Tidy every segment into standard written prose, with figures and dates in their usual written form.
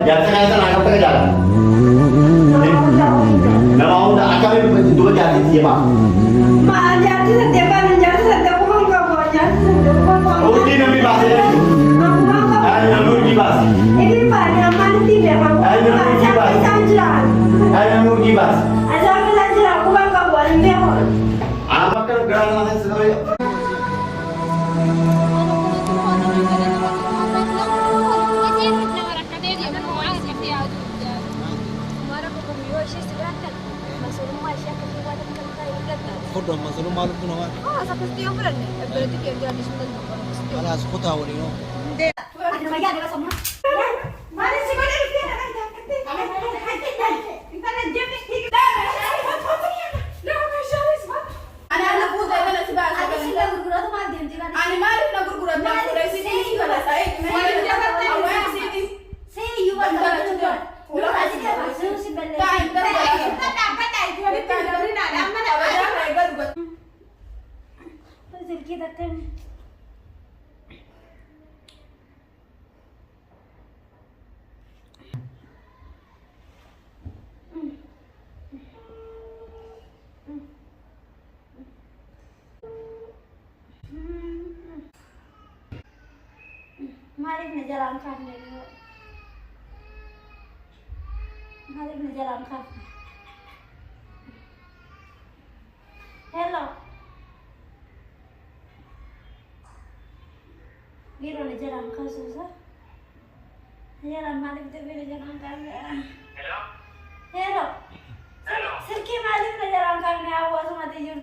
Biasa kan sana agak kerja. Nama orang agak itu dua jadi siapa? Ma jadi setiap hari jadi setiap orang kau buat jadi setiap orang. Oh ini nabi bahasa lagi. Ayah nabi bahasa. Ini banyak mana tidak aku. Ayah nabi bahasa. Sanjiran. Ayah nabi bahasa. Asal sanjiran aku bang kau buat ini. Apa kan gerang nanti sekali. Kodong masuk malu tu nama. Oh, sampai setiap bulan ni. Berarti dia jadi sembilan. Malah aku tahu ni no. Ada lagi ada semua. Mana sih kau dari sini? Kita nak jadi kita. Anak-anak putih mana sebab Ada sih lagu guru tu mah dia juga. Ani mari nak gurguran nak gurguran sini sini kalau saya. Mari jangan awak sini. Say you want to do. Ulo kasi dia masuk si benda. Kita dapat dah itu ada dari mana? Mana ada mereka juga. Pasal kita kan. Mari kita jalankan dulu. Mari kita jalankan. Hello. Biro na jalankan susah. Jalan mari kita biro jalankan. Hello. Hello. Hello. Sirki mari kita jalankan ni awas mati jur.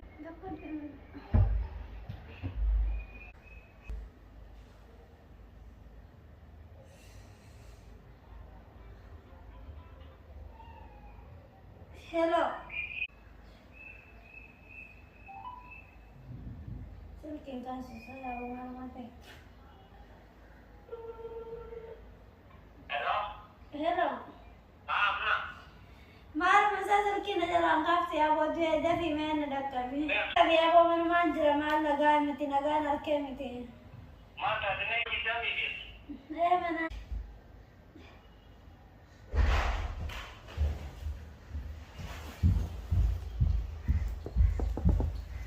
Hello. Sirki kan susah ya orang mati. Hello. Hello. Ah, mana? मार मसा सर की नजर आंखा से अब वो जो है भी मैंने डक्का भी अभी अब वो मैंने मान जरा मार लगा में थी लगा नरके में थी मार था नहीं किया भी ये मैंने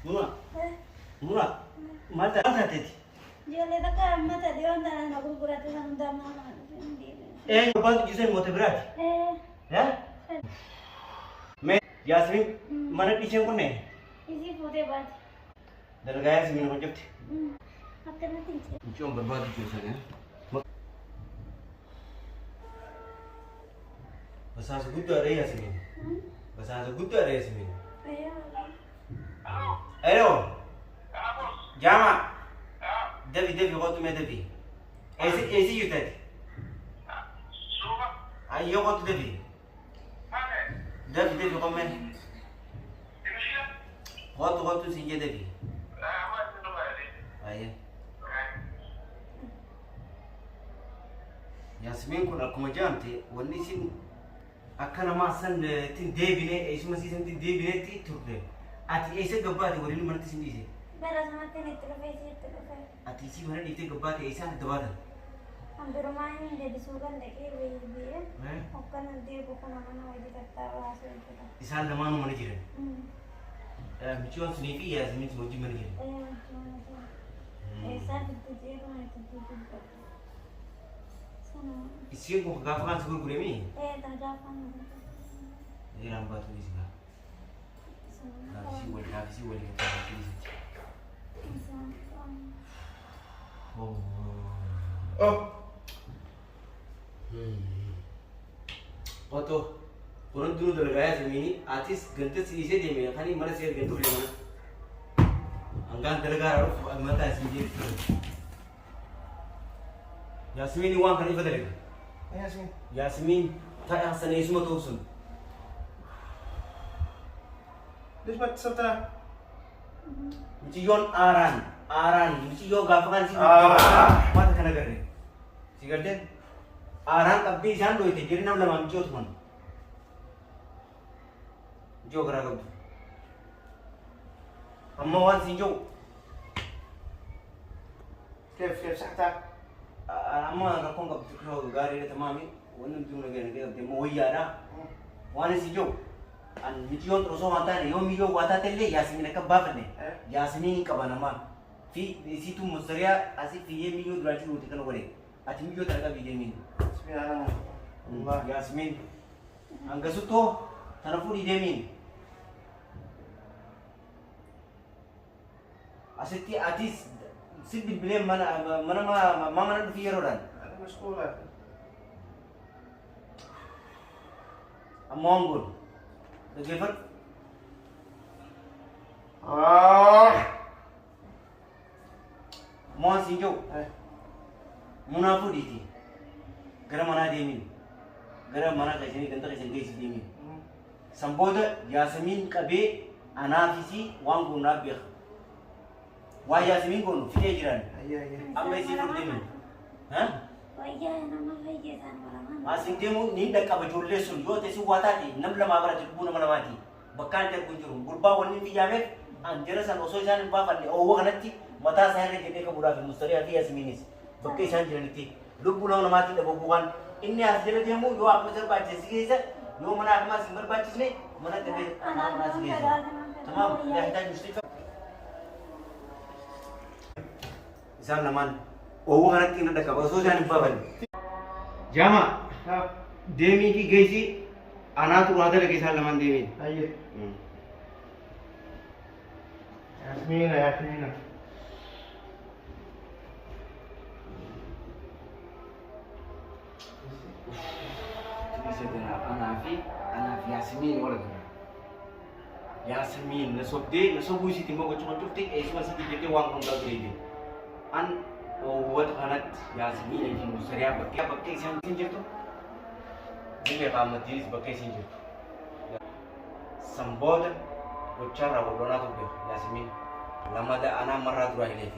Mula. Mata apa tadi? जो ले तक मत दियो ना ना गुरु गुरु तो हम दम Apa jualan motor berat? Ya? मैं यास्मीन mana टीचर कौन है? इसी पूरे बात दल गया यास्मीन को जब अब करना ठीक है क्यों बर्बाद क्यों सर हैं? बस आज गुड आ रही है यास्मीन बस आज गुड आ रही है यास्मीन हेलो जामा दबी दबी को तुम्हें दबी ऐसे यूता है आई यो को दबी दबी दबी को मैं Waktu sih jadi bi. Ayah. Yasmin kun aku macam tu, wani sin akan nama san tin devine, isu masih san tin devine ti turbe. Ati ऐसे गब्बा थे वरील मरते सिंधी से. मेरा समझते नहीं तेरे पे Ati isi mana ite Gabba थे ऐसा दबा था. हम तो रोमांच में दे सुगंध देखे हुए भी है ओकर नदी को कोना मना वही करता है वहां से Isal nama mana jiran. Micuan sendiri ya, Yasmin semua jiran jiran. ऐसा तुझे को मैं तुझे सुनो Isi ko kagafakan siguro ko rin ताजा पानी Ini rambat tu isi ka. Kasi wali ka tayo isi. Oh. Oto. Kurang dulu talaga ya semini. Atis ganti si isi dia may kani mana siya ganti ulit mana. Hanggang talaga araw mata si dia. Yasmin iwan kan iba talaga. Yasmin. Yasmin tayo sa nais mo tusun. Terus mat serta. Mesti yon aran. Mesti yo gafakan si. Mata kana garne. Sigarde aran tapi jangan doy te. Jadi nam lamam jot man. Jo kara gab. Amma wan si jo. كيف ساعتها؟ Amma ka kong gab kro gari na tamami. wannan tun daga ne da mu wayara wani si jo an mijiyon troso mata ne yo miyo wata telle yasmin ka bafne yasmin ka banama fi situ musriya asi fi ye miyo durati uti kan gore ati miyo tarka bi demin yasmin anga suto tanafu di demin asiti atis sibil bile mana mama na fi yerodan Ada sekolah. amongul Begitu? Mau sinjo, munafu diti, gara mana demin, gara mana kasih ni tentang kasih guys demin. Samboda Yasmin kabe anafisi wangu nabiah. Wah Yasmin kono, fikir jiran. Ambil si demin, hah? Wajah nama wajah sana orang. Asing temu ni dah kau jual sun, yo tesi watati, enam lama abad tu pun nama mati. Bakal terkunjung, gurba wani pijamet, anjera san osoi san bapak ni, oh kanati, mata saya ni jadi kau budak mustari ati Yasminis. Bakal san jadi ti, lu pulang nama mati dah bukan. Ini hasil dia mu, yo aku ser baca sikit saja, yo mana aku masih berbaca ni, mana tebe anak masih sikit. Tamam, dah kita justru. Misal naman, oh kanati nak kau osoi san bapak. Jama, demi ki gay si, anak tu ada lagi salah man demi. Ayo. Yasmin. Anafi Yasmin orang tu. Yasmin, nasobu si timbo kau cuma cupti, semua si tiga wang kau beli. An buat anak Yasmin yang musria pakai siang sinjir tu. Ini kamu jenis pakai sinjir. Sambod, ucara bolona tu Yasmin. Lama dah anak marah tu lagi.